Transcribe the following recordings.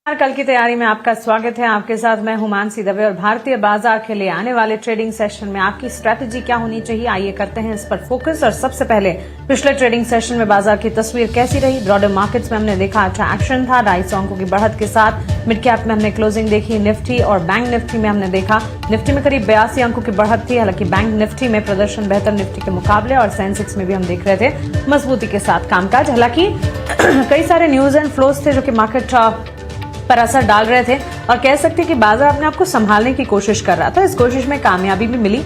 कल की तैयारी में आपका स्वागत है। आपके साथ मैं हूं मानसी दवे और भारतीय बाजार के लिए आने वाले ट्रेडिंग सेशन में आपकी स्ट्रैटेजी क्या होनी चाहिए, आइए करते हैं इस पर फोकस। और सबसे पहले पिछले ट्रेडिंग सेशन में बाजार की तस्वीर कैसी रही। ब्रॉडर मार्केट्स में हमने देखा अच्छा एक्शन था, 250 अंकों की बढ़त के साथ मिड कैप में हमने क्लोजिंग देखी। निफ्टी और बैंक निफ्टी में हमने देखा निफ्टी में करीब 82 अंकों की बढ़त थी, हालांकि बैंक निफ्टी में प्रदर्शन बेहतर निफ्टी के मुकाबले, और सेंसेक्स में भी हम देख रहे थे मजबूती के साथ कामकाज। हालांकि कई सारे न्यूज एंड फ्लोज थे जो कि मार्केट पर असर डाल रहे थे और कह सकते हैं कि बाजार अपने आप को संभालने की कोशिश कर रहा था। इस कोशिश में कामयाबी भी मिली।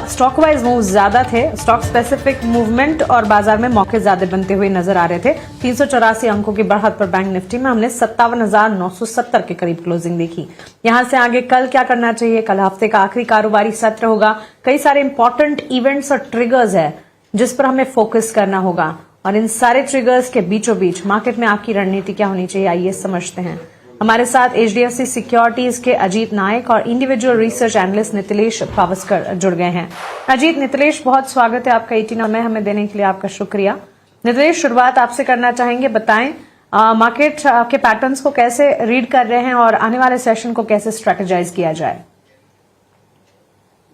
स्टॉक वाइज मूव ज्यादा थे, स्टॉक स्पेसिफिक मूवमेंट और बाजार में मौके ज्यादा बनते हुए नजर आ रहे थे। 384 अंकों की बढ़त पर बैंक निफ्टी में हमने 57,970 के करीब क्लोजिंग देखी। यहां से आगे कल क्या करना चाहिए, कल हफ्ते का आखिरी कारोबारी सत्र होगा। कई सारे इंपॉर्टेंट इवेंट्स और ट्रिगर्स है जिस पर हमें फोकस करना होगा, और इन सारे ट्रिगर्स के बीचों बीच मार्केट में आपकी रणनीति क्या होनी चाहिए, आइए समझते हैं। हमारे साथ एचडीएफसी सिक्योरिटीज के अजीत नायक और individual research analyst Nitilesh Pawaskar जुड़ गए हैं। अजीत, नितिलेश, बहुत स्वागत है आपका 18 में हमें देने के लिए आपका शुक्रिया। नितिलेश, शुरुआत आपसे करना चाहेंगे, बताएं मार्केट के पैटर्न्स को कैसे रीड कर रहे हैं और आने वाले सेशन को कैसे स्ट्रेटेजाइज किया जाए।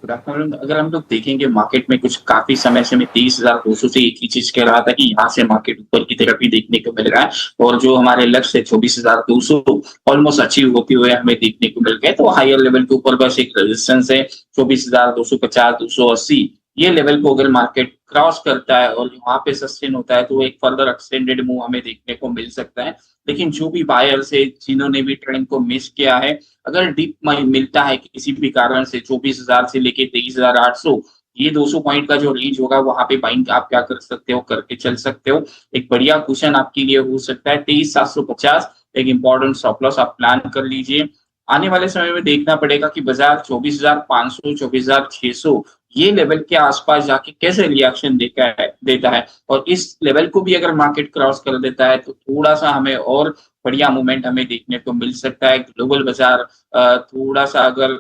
अगर हम लोग देखेंगे मार्केट में कुछ काफी समय से मैं 23,200 से एक ही चीज कह रहा था कि यहाँ से मार्केट ऊपर की तरफ ही देखने को मिल रहा है, और जो हमारे लक्ष्य है 24,200 ऑलमोस्ट अचीव होते हुए हमें देखने को मिल गए। तो हायर लेवल के ऊपर बस एक रेजिस्टेंस है 24,250, 280। ये लेवल को अगर मार्केट क्रॉस करता है और वहां पे सस्टेन होता है तो एक फर्दर एक्सटेंडेड मूव हमें देखने को मिल सकता है। लेकिन जो भी बायर्स है जिन्होंने भी ट्रेंड को मिस किया है, अगर डीप मिलता है किसी भी कारण से 24,000 से लेके 23,800, ये 200 पॉइंट का जो रेंज होगा वहां पे बाइंग आप क्या कर सकते हो, करके चल सकते हो। एक बढ़िया क्वेश्चन आपके लिए हो सकता है 23,750, एक इंपॉर्टेंट स्टॉप लॉस आप प्लान कर लीजिए। आने वाले समय में देखना पड़ेगा कि बाजार 24,500, 24,600 ये लेवल के आसपास जाके कैसे रिएक्शन देता है, और इस लेवल को भी अगर मार्केट क्रॉस कर देता है तो थोड़ा सा हमें और बढ़िया मूवमेंट हमें देखने को मिल सकता है। ग्लोबल बाजार थोड़ा सा अगर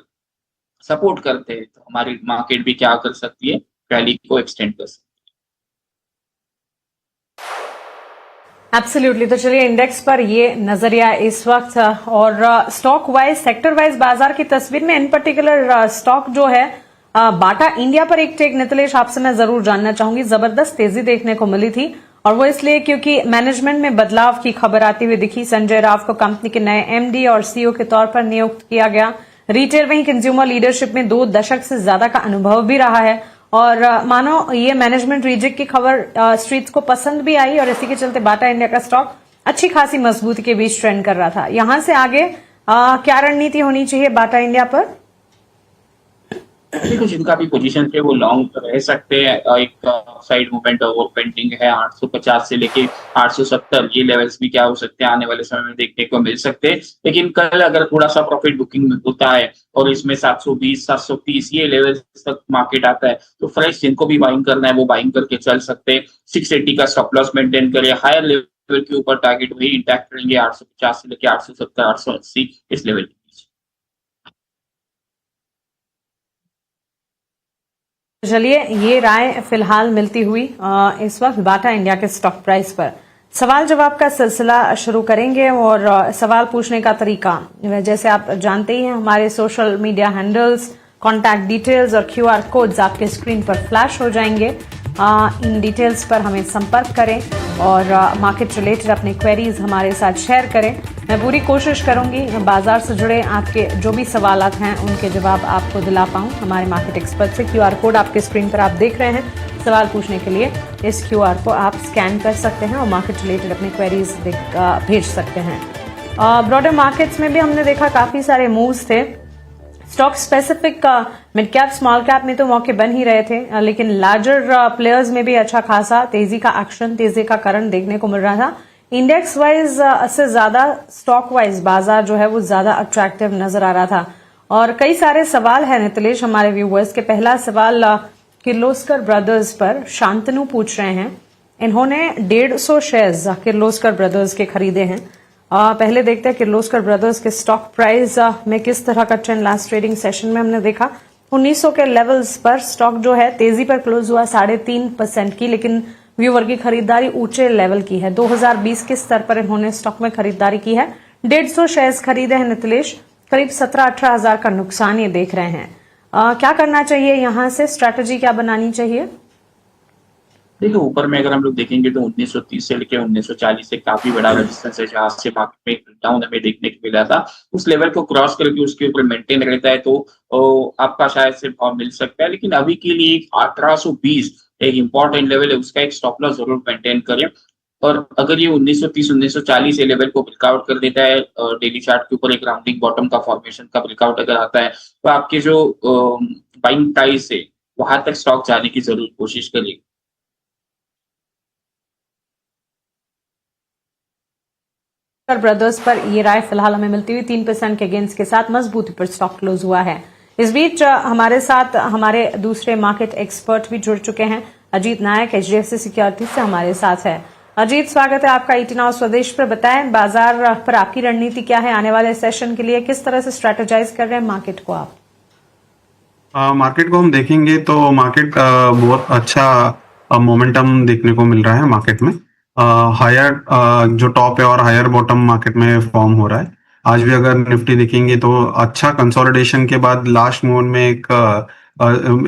सपोर्ट करते हैं तो हमारी मार्केट भी क्या कर सकती है, रैली को एक्सटेंड कर सकती है। एब्सोल्युटली। तो चलिए इंडेक्स पर ये नजरिया इस वक्त, और स्टॉक वाइज सेक्टर वाइज बाजार की तस्वीर में इन पर्टिकुलर स्टॉक जो है बाटा इंडिया पर एक टेक नितिलेश आपसे मैं जरूर जानना चाहूंगी। जबरदस्त तेजी देखने को मिली थी, और वो इसलिए क्योंकि मैनेजमेंट में बदलाव की खबर आती हुई दिखी। संजय राव को कंपनी के नए एमडी और सीईओ के तौर पर नियुक्त किया गया। रिटेल वहीं कंज्यूमर लीडरशिप में 2 दशक से ज्यादा का अनुभव भी रहा है, और मानो ये मैनेजमेंट रिजेक्ट की खबर स्ट्रीट्स को पसंद भी आई, और इसी के चलते बाटा इंडिया का स्टॉक अच्छी खासी मजबूती के बीच ट्रेंड कर रहा था। यहां से आगे क्या रणनीति होनी चाहिए बाटा इंडिया पर? देखो, जिनका भी पोजीशन थे वो लॉन्ग रह सकते हैं। एक साइड मूवमेंट और पेंडिंग है 850 से लेके 870, ये लेवल्स भी क्या हो सकते हैं आने वाले समय में देखने को मिल सकते हैं। लेकिन कल अगर थोड़ा सा प्रॉफिट बुकिंग होता है और इसमें 720, 730 ये लेवल्स तक मार्केट आता है तो फ्रेश जिनको भी बाइंग करना है वो बाइंग करके चल सकते हैं। 680 का स्टॉप लॉस मेंटेन करें। हायर लेवल के ऊपर टारगेट वही इंटैक्ट करेंगे 850 से लेके 870, 880 इस लेवल। चलिए, ये राय फिलहाल मिलती हुई इस वक्त बाटा इंडिया के स्टॉक प्राइस पर। सवाल जवाब का सिलसिला शुरू करेंगे, और सवाल पूछने का तरीका जैसे आप जानते ही हैं, हमारे social media handles, contact details और क्यूआर कोड्स आपके स्क्रीन पर फ्लैश हो जाएंगे। इन डिटेल्स पर हमें संपर्क करें और मार्केट रिलेटेड अपने क्वेरीज हमारे साथ शेयर करें। मैं पूरी कोशिश करूंगी बाजार से जुड़े आपके जो भी सवालात हैं उनके जवाब आपको दिला पाऊं हमारे मार्केट एक्सपर्ट से। क्यूआर कोड आपके स्क्रीन पर आप देख रहे हैं। सवाल पूछने के लिए इस क्यूआर को आप स्कैन कर सकते हैं और मार्केट रिलेटेड अपने क्वेरीज भेज सकते हैं। ब्रॉडर मार्केट्स में भी हमने देखा काफी सारे मूव्स थे। Stock specific mid cap small cap में तो मौके बन ही रहे थे, लेकिन लार्जर प्लेयर्स में भी अच्छा खासा तेजी का एक्शन, तेजी का करंट देखने को मिल रहा था। इंडेक्स वाइज से ज्यादा स्टॉक वाइज बाजार जो है वो ज्यादा अट्रैक्टिव नजर आ रहा था, और कई सारे सवाल है नितिलेश हमारे व्यूवर्स के। पहला सवाल किर्लोस्कर ब्रदर्स पर शांतनु पूछ रहे हैं। इन्होंने 150 शेयर्स किर्लोस्कर ब्रदर्स के खरीदे हैं। पहले देखते हैं किर्लोस्कर ब्रदर्स के स्टॉक प्राइस में किस तरह का ट्रेंड लास्ट ट्रेडिंग सेशन में हमने देखा। 1900 के लेवल्स पर स्टॉक जो है तेजी पर क्लोज हुआ 3.5% की, लेकिन व्यूअर की खरीदारी ऊंचे लेवल की है। 2020 के स्तर पर इन्होंने स्टॉक में खरीदारी की है। 150 शेयर्स खरीदे हैं नितिलेश, करीब 17-18 हजार का नुकसान ये देख रहे हैं। क्या करना चाहिए यहां से, स्ट्रैटेजी क्या बनानी चाहिए? देखिए ऊपर में अगर हम लोग देखेंगे तो 1930 से लेकर 1940 से काफी बड़ा रेजिस्टेंस है जहां से मार्केट में डाउन हमें देखने को मिला था। उस लेवल को क्रॉस करके उसके ऊपर मेंटेन रहता है तो आपका शायद से भाव मिल सकता है, लेकिन अभी के लिए 1820 एक इंपॉर्टेंट लेवल है, उसका एक स्टॉप लॉस जरूर मेंटेन करें। और अगर ये 1930 1940 लेवल को ब्रेकआउट कर देता है, डेली चार्ट के ऊपर एक राउंडिंग बॉटम का फॉर्मेशन का ब्रेकआउट अगर आता है, तो आपके जो बाइंग प्राइस है वहां तक स्टॉक जाने की जरूर कोशिश करिए। ब्रदर्स पर ये राय फिलहाल हमें मिलती हुई 3% के गेंस के साथ मजबूती पर स्टॉक क्लोज हुआ है। इस बीच हमारे साथ हमारे दूसरे मार्केट एक्सपर्ट भी जुड़ चुके हैं। अजीत नायक एचडीएफसी सिक्योरिटीज से हमारे साथ है। अजीत, स्वागत है आपका ईटी नाउ स्वदेश पर। बताएं बाजार पर आपकी रणनीति क्या है आने वाले सेशन के लिए, किस तरह से स्ट्रेटेजाइज कर रहे हैं मार्केट को आप? मार्केट को हम देखेंगे तो मार्केट बहुत अच्छा मोमेंटम देखने को मिल रहा है मार्केट में। हायर जो टॉप है और हायर बॉटम मार्केट में फॉर्म हो रहा है। आज भी अगर निफ्टी देखेंगे तो अच्छा कंसोलिडेशन के बाद लास्ट मोमेंट में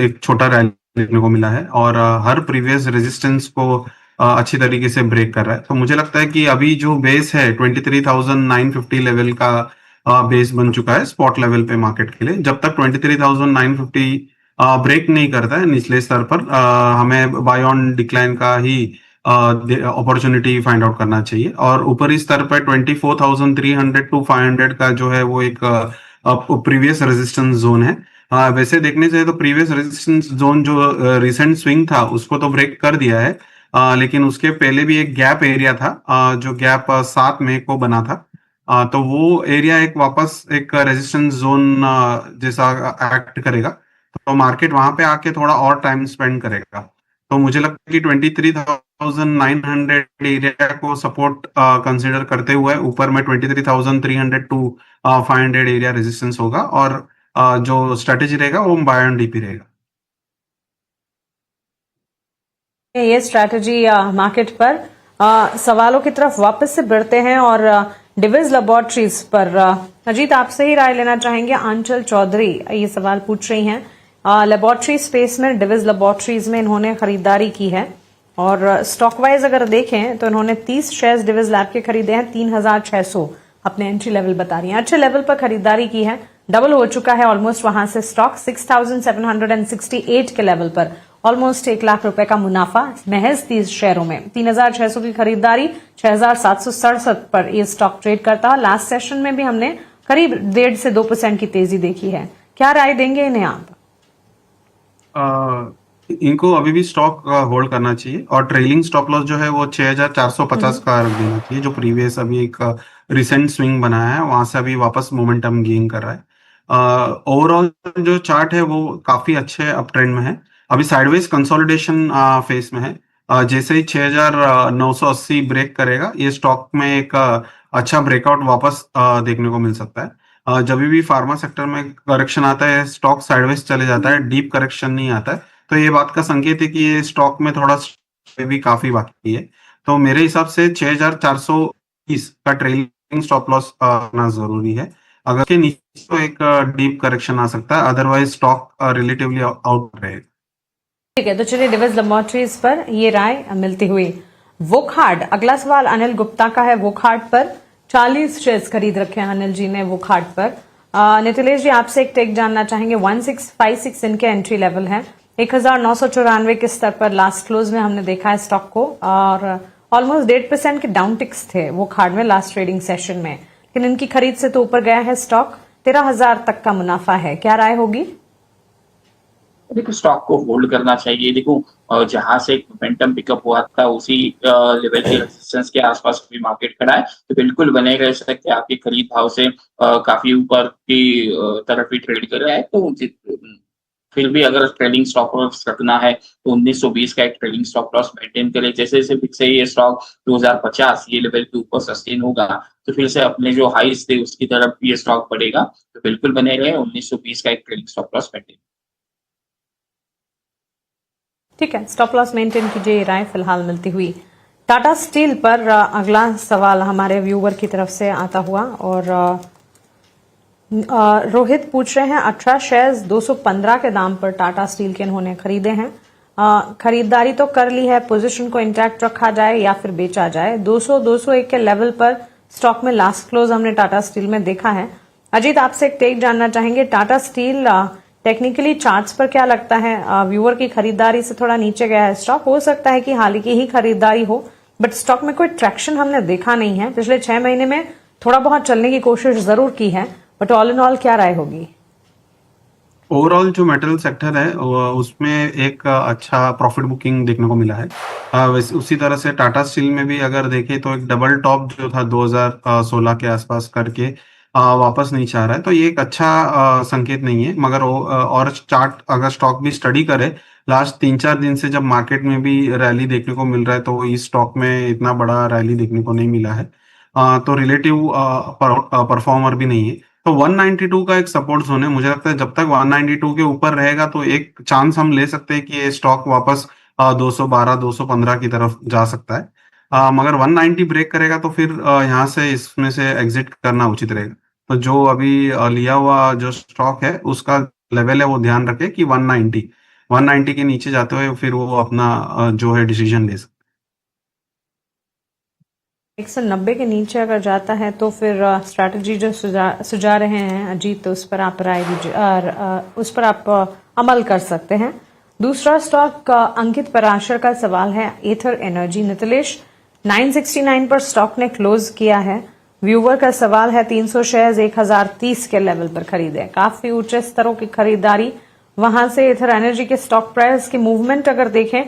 एक छोटा रैली देखने को मिला है और हर प्रीवियस रेजिस्टेंस को अच्छी तरीके से ब्रेक कर रहा है। तो मुझे लगता है कि अभी जो बेस है 23,950 लेवल का बेस बन चुका है स्पॉट लेवल पे मार्केट के लिए। जब तक 23,950 ब्रेक नहीं करता है निचले स्तर पर, हमें बाय ऑन डिक्लाइन का ही अपॉर्चुनिटी फाइंड आउट करना चाहिए। और ऊपरी स्तर पर 24,300 टू 500 का जो है वो एक प्रीवियस रेजिस्टेंस जोन है। वैसे देखने से तो प्रीवियस रेजिस्टेंस जोन जो रिसेंट स्विंग था उसको तो ब्रेक कर दिया है, लेकिन उसके पहले भी एक गैप एरिया था, जो गैप 7 मई को बना था। तो वो एरिया एक वापस एक रेजिस्टेंस जोन जैसा एक्ट करेगा, तो मार्केट वहां पे आके थोड़ा और टाइम स्पेंड करेगा। तो मुझे लगता है कि 23,900 एरिया को सपोर्ट कंसीडर करते हुए ऊपर में 23,300 टू 500 एरिया रेजिस्टेंस होगा और जो स्ट्रेटेजी रहेगा वो बाय ऑन डीपी रहेगा। ये स्ट्रैटेजी मार्केट पर सवालों की तरफ वापस से बढ़ते हैं और डिविज लेबोरेटरीज पर अजीत आपसे ही राय लेना चाहेंगे। आंचल चौधरी ये सवाल पूछ रही हैं, लेबोरेटरी स्पेस में डिविज लेबोरेटरीज में इन्होंने खरीदारी की है और स्टॉक वाइज अगर देखें तो इन्होंने 30 शेयर्स डिविज लैब के खरीदे हैं, 3,600 अपने एंट्री लेवल बता रही हैं। अच्छे लेवल पर खरीदारी की है, डबल हो चुका है ऑलमोस्ट वहां से स्टॉक 6,768 के लेवल पर ऑलमोस्ट 1 लाख रुपए का मुनाफा महज 30 शेयरों में। 3,600 की खरीदारी 6,767 पर यह स्टॉक ट्रेड करता है। लास्ट सेशन में भी हमने करीब 1.5 से 2% की तेजी देखी है। क्या राय देंगे इन्हें आप? इनको अभी भी स्टॉक होल्ड करना चाहिए और ट्रेलिंग स्टॉप लॉस जो है वो 6,450 का रख देना चाहिए। जो प्रीवियस अभी एक रिसेंट स्विंग बनाया है वहां से अभी वापस मोमेंटम गेन कर रहा है। ओवरऑल जो चार्ट है वो काफी अच्छे अप ट्रेंड में है, अभी साइडवेज कंसोलिडेशन फेस में है। जैसे ही 6,980 ब्रेक करेगा ये स्टॉक में एक अच्छा ब्रेकआउट वापस देखने को मिल सकता है। जब भी फार्मा सेक्टर में करेक्शन आता है स्टॉक साइडवेज चले जाता है, डीप करेक्शन नहीं आता है, तो ये बात का संकेत है कि ये स्टॉक में थोड़ा भी काफी बाकी है। तो मेरे हिसाब से 6,420 का ट्रेलिंग स्टॉप लॉस करना जरूरी है। अगर के नीचे तो एक डीप करेक्शन आ सकता है, अदरवाइज स्टॉक रिलेटिवली आउट रहेगा। ठीक है, तो चलिए डिविज लेबोरेटरीज पर ये राय मिलती हुई। वोकहार्ड, अगला सवाल अनिल गुप्ता का है। वोकहार्ड पर 40 शेयर्स खरीद रखे हैं अनिल जी ने वोकहार्ड पर। नितिलेश जी आपसे एक टेक जानना चाहेंगे। 1656 इनके एंट्री लेवल है, 1,994 के स्तर पर लास्ट क्लोज में हमने देखा है स्टॉक को और ऑलमोस्ट 1.5% के डाउन टिक्स थे वोकहार्ड में लास्ट ट्रेडिंग सेशन में, लेकिन इनकी खरीद से तो ऊपर गया है स्टॉक, 13,000 तक का मुनाफा है। क्या राय होगी? देखो स्टॉक को होल्ड करना चाहिए। देखो जहां से एक मोमेंटम पिकअप हुआ था उसी लेवल के रेजिस्टेंस के आसपास भी मार्केट खड़ा है, तो बिल्कुल बने रह सकते हैं। आपके खरीद भाव से काफी ऊपर की तरफ ही ट्रेड कर रहा है, तो फिर भी अगर ट्रेडिंग स्टॉप लॉस रखना है तो 1920 का एक ट्रेडिंग स्टॉप लॉस मेंटेन करें। जैसे जैसे फिर से ये स्टॉक 2050 ये लेवल के ऊपर सस्टेन होगा तो फिर से अपने जो हाइस थे उसकी तरफ ये स्टॉक बढ़ेगा, तो बिल्कुल बने रहे 1920 का एक ट्रेडिंग स्टॉप लॉस मेंटेन। ठीक है, स्टॉप लॉस मेंटेन कीजिए, राय फिलहाल मिलती हुई। टाटा स्टील पर अगला सवाल हमारे व्यूवर की तरफ से आता हुआ और रोहित पूछ रहे हैं 18 शेयर्स 215 के दाम पर टाटा स्टील के इन्होंने खरीदे हैं। खरीदारी तो कर ली है, पोजीशन को इंटैक्ट रखा जाए या फिर बेचा जाए। 200-201 के लेवल पर स्टॉक में लास्ट क्लोज हमने टाटा स्टील में देखा है। अजीत, आपसे एक टेक जानना चाहेंगे, टाटा स्टील टेक्निकली चार्ट्स पर क्या लगता है? व्यूअर की खरीदारी से थोड़ा नीचे गया है स्टॉक, हो सकता है कि हाल की ही खरीदारी हो, बट स्टॉक में कोई ट्रैक्शन हमने देखा नहीं है। पिछले 6 महीने में थोड़ा बहुत चलने की कोशिश जरूर की है, बट ऑल इन ऑल क्या राय होगी? ओवरऑल जो मेटल सेक्टर है उसमें एक अच्छा प्रॉफिट बुकिंग देखने को मिला है। वैसे उसी तरह से टाटा स्टील में भी अगर देखें तो एक डबल टॉप जो था 2016 के आसपास करके वापस नीचे आ रहा है, तो ये एक अच्छा संकेत नहीं है। मगर और चार्ट अगर स्टॉक भी स्टडी करे लास्ट 3-4 दिन से, जब मार्केट में भी रैली देखने को मिल रहा है, तो इस स्टॉक में इतना बड़ा रैली देखने को नहीं मिला है। तो रिलेटिव परफॉर्मर भी नहीं है। तो 192 का एक सपोर्ट जोन है। मुझे लगता है जब तक 192 के ऊपर रहेगा तो एक चांस हम ले सकते हैं कि ये स्टॉक वापस 212-215 की तरफ जा सकता है। मगर 190 ब्रेक करेगा तो फिर यहाँ से इसमें से एग्जिट करना उचित रहेगा। तो जो अभी लिया हुआ जो स्टॉक है उसका लेवल है वो ध्यान रखे कि 190 के नीचे जाते हुए फिर वो अपना जो है डिसीजन ले सकते। 190 के नीचे अगर जाता है तो फिर स्ट्रैटेजी जो सुझा रहे हैं अजीत, तो उस पर आप राय दीजिए, उस पर आप अमल कर सकते हैं। दूसरा स्टॉक अंकित पराशर का सवाल है, एथर एनर्जी। नितिलेश, 969 पर स्टॉक ने क्लोज किया है। व्यूवर का सवाल है 300 शेयर्स 1030 के लेवल पर खरीदे। काफी ऊंचे स्तरों की खरीदारी, वहां से एथर एनर्जी के स्टॉक प्राइस की मूवमेंट अगर देखें,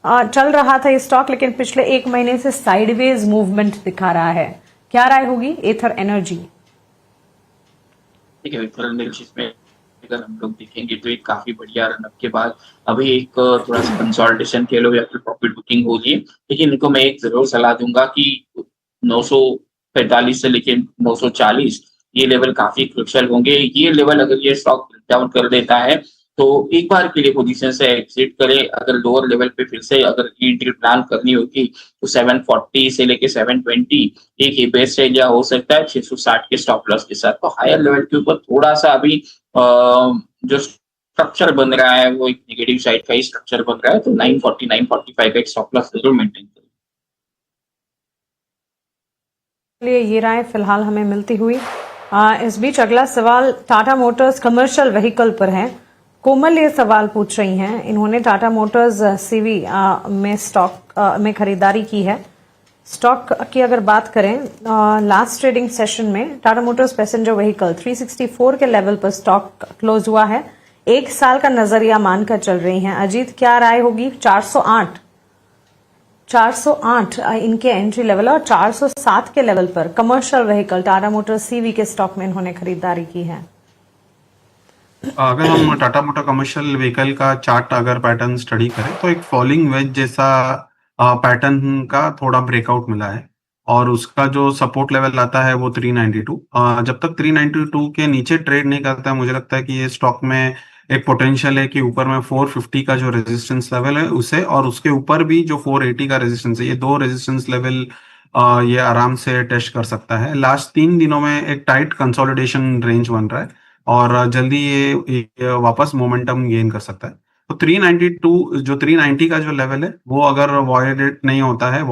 चल रहा था ये स्टॉक, लेकिन पिछले 1 महीने से साइडवेज मूवमेंट दिखा रहा है। क्या राय होगी एथर एनर्जी? ठीक है, एथर एनर्जी में अगर हम लोग देखेंगे तो एक काफी बढ़िया रनअप के बाद अभी एक थोड़ा सा कंसोलिडेशन कह लो या फिर प्रॉफिट बुकिंग होगी। लेकिन इनको मैं एक जरूर सलाह दूंगा कि 945 से लेके 940 ये लेवल काफी क्रुशियल होंगे। ये लेवल अगर ये स्टॉक डाउन कर देता है तो एक बार के लिए पोजीशन से एग्जिट करें। अगर लोअर लेवल पे फिर से अगर एंट्री प्लान करनी होगी तो 740 से लेके 720 एक ही बेस्ट एरिया हो सकता है 660 के स्टॉप लॉस के साथ। तो हायर लेवल के ऊपर थोड़ा सा अभी जो स्ट्रक्चर बन रहा है वो एक नेगेटिव साइड का ही स्ट्रक्चर बन रहा है, तो 940 945 का एक स्टॉप लॉस जरूर मेंटेन करें। ये राय फिलहाल हमें मिलती हुई। इस बीच अगला सवाल टाटा मोटर्स कमर्शियल व्हीकल पर है। कोमल ये सवाल पूछ रही हैं, इन्होंने टाटा मोटर्स सीवी में स्टॉक में खरीदारी की है। स्टॉक की अगर बात करें, लास्ट ट्रेडिंग सेशन में टाटा मोटर्स पैसेंजर व्हीकल 364 के लेवल पर स्टॉक क्लोज हुआ है। 1 साल का नजरिया मानकर चल रही हैं। अजीत, क्या राय होगी? 408 इनके एंट्री लेवल और 407 के लेवल पर commercial vehicle Tata Motors CV के स्टॉक में इन्होंने खरीदारी की है। अगर हम टाटा मोटर कमर्शियल व्हीकल का चार्ट अगर पैटर्न स्टडी करें तो एक फॉलिंग वेज जैसा पैटर्न का थोड़ा ब्रेकआउट मिला है और उसका जो सपोर्ट लेवल आता है वो 392। जब तक 392 के नीचे ट्रेड नहीं करता है, मुझे लगता है कि ये स्टॉक में एक पोटेंशियल है कि ऊपर में 450 का जो रेजिस्टेंस लेवल है उसे, और उसके ऊपर भी जो 480 का रेजिस्टेंस है, ये 2 रेजिस्टेंस लेवल ये आराम से टेस्ट कर सकता है। लास्ट 3 दिनों में एक टाइट कंसोलिडेशन रेंज बन रहा है और जल्दी ये वापस मोमेंटम गेन कर सकता है। तो 392 जो 390 का जो लेवल है वो अगर वायलेट नहीं होता है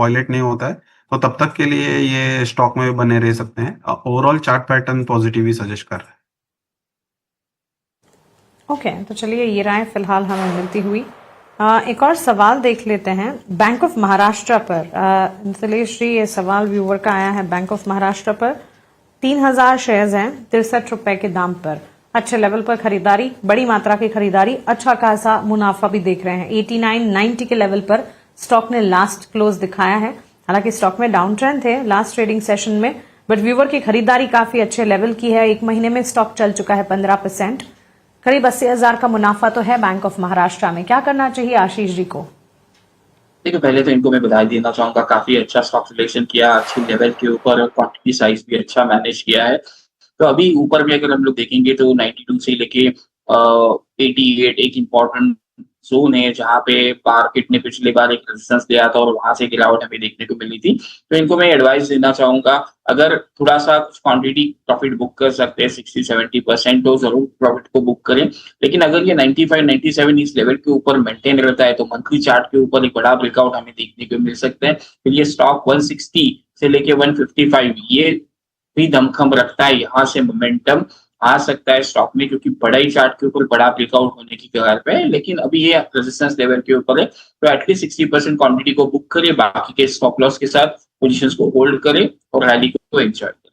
तो तब तक के लिए ये स्टॉक में बने रह सकते हैं। ओवरऑल चार्ट पैटर्न पॉजिटिव ही सजेस्ट कर रहा है। ओके, तो चलिए ये राय फिलहाल हमें मिलती हुई। एक और सवाल देख लेते हैं बैंक ऑफ महाराष्ट्र पर। नितिलेश जी, ये सवाल व्यूवर का आया है। बैंक ऑफ महाराष्ट्र पर 3000 शेयर्स हैं 63 रुपए के दाम पर। अच्छे लेवल पर खरीदारी, बड़ी मात्रा की खरीदारी, अच्छा खासा मुनाफा भी देख रहे हैं। 89-90 के लेवल पर स्टॉक ने लास्ट क्लोज दिखाया है। हालांकि स्टॉक में डाउन ट्रेंड थे लास्ट ट्रेडिंग सेशन में, बट व्यूवर की खरीदारी काफी अच्छे लेवल की है। 1 महीने में स्टॉक चल चुका है 15%। करीब 80,000 का मुनाफा तो है बैंक ऑफ महाराष्ट्र में। क्या करना चाहिए आशीष जी को? देखिए, पहले तो इनको मैं बधाई देना चाहूंगा, काफी अच्छा स्टॉक सिलेक्शन किया, अच्छे लेवल के ऊपर क्वांटिटी साइज भी अच्छा मैनेज किया है। तो अभी ऊपर भी अगर हम लोग देखेंगे तो 92 से लेके 88 एक इम्पोर्टेंट जोन है जहां पे मार्केट ने पिछली बार एक रेजिस्टेंस दिया था और वहां से गिरावट हमें देखने को मिली थी। तो इनको मैं एडवाइस देना चाहूंगा, अगर थोड़ा सा कुछ क्वांटिटी प्रॉफिट बुक कर सकते हैं 60-70% तो जरूर प्रॉफिट को बुक करें। लेकिन अगर ये 95-97 इस लेवल के ऊपर मेंटेन रहता है तो मंथली चार्ट के ऊपर एक बड़ा ब्रेकआउट हमें देखने को मिल सकता है। फिर ये स्टॉक 160 से लेके 155 ये भी दमखम रखता है, यहाँ से मोमेंटम आ सकता है स्टॉक में, क्योंकि बड़ा ही चार्ट के ऊपर बड़ा ब्रेकआउट होने की कगार पे है। लेकिन अभी ये रेजिस्टेंस लेवल के ऊपर है, तो एटलीस्ट 60% क्वांटिटी को बुक करें, बाकी के स्टॉप लॉस के साथ पोजीशंस को होल्ड करें और रैली को एंजॉय करें।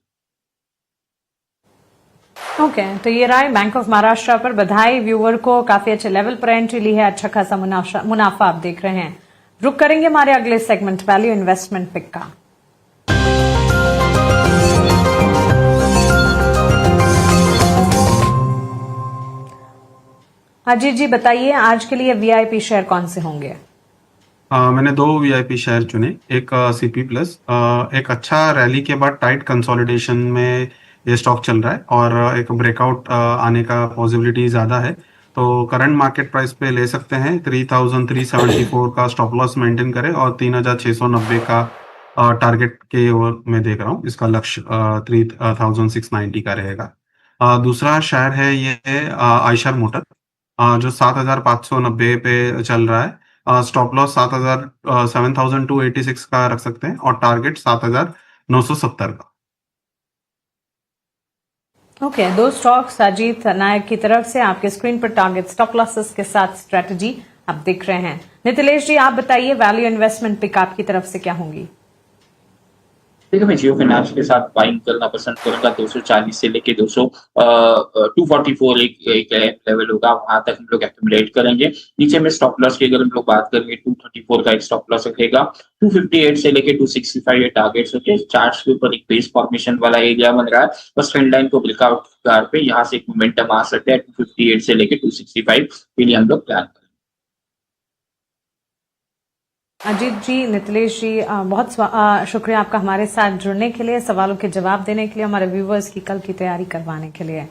ओके, तो ये रहा बैंक ऑफ महाराष्ट्र पर। बधाई व्यूअर को, काफी अच्छे लेवल पर एंट्री ली है, अच्छा खासा मुनाफा आप देख रहे हैं। रुक करेंगे हमारे अगले सेगमेंट वैल्यू इन्वेस्टमेंट पिक का। अजीत जी बताइए, आज के लिए वीआईपी शेयर कौन से होंगे? मैंने 2 वीआईपी शेयर चुने, एक सीपी प्लस। एक अच्छा रैली के बाद टाइट कंसोलिडेशन में ये स्टॉक चल रहा है और एक ब्रेकआउट आने का पॉसिबिलिटी ज़्यादा है, तो करंट मार्केट प्राइस पे ले सकते हैं। 3374 का स्टॉप लॉस मेंटेन करें और 3690 का टारगेट के ओर मैं देख रहा हूँ। इसका लक्ष्य 3690 का रहेगा। दूसरा शेयर है ये आयशर मोटर, जो 7590 पे चल रहा है। स्टॉप लॉस 7286 का रख सकते हैं और टारगेट 7970 का। ओके, 2 स्टॉक्स अजीत नायक की तरफ से आपके स्क्रीन पर टारगेट स्टॉप लॉसेस के साथ स्ट्रेटजी आप देख रहे हैं। नितिलेश जी आप बताइए, वैल्यू इन्वेस्टमेंट पिक आपकी तरफ से क्या होंगी? देखिए, मैं जियो फाइनेंस के साथ बाइंग करना पसंद करूंगा। 240 से लेके 244 एक लेवल होगा, वहां तक हम लोग एक्यूमुलेट करेंगे। नीचे में स्टॉप लॉस की अगर हम लोग बात करेंगे 234 का एक स्टॉप लॉस रखेगा। 258 से लेके 265 ये टारगेट्स होते हैं। चार्ट्स के ऊपर एक बेस फॉर्मेशन वाला एरिया बन रहा है, बस ट्रेंड लाइन को ब्रेकआउट कार पे यहाँ से एक मोमेंटम आ सकता है। 258 से लेके 265 के लिए हम लोग प्लान करें। अजीत जी, नितिलेश जी, बहुत शुक्रिया आपका हमारे साथ जुड़ने के लिए, सवालों के जवाब देने के लिए, हमारे व्यूवर्स की कल की तैयारी करवाने के लिए।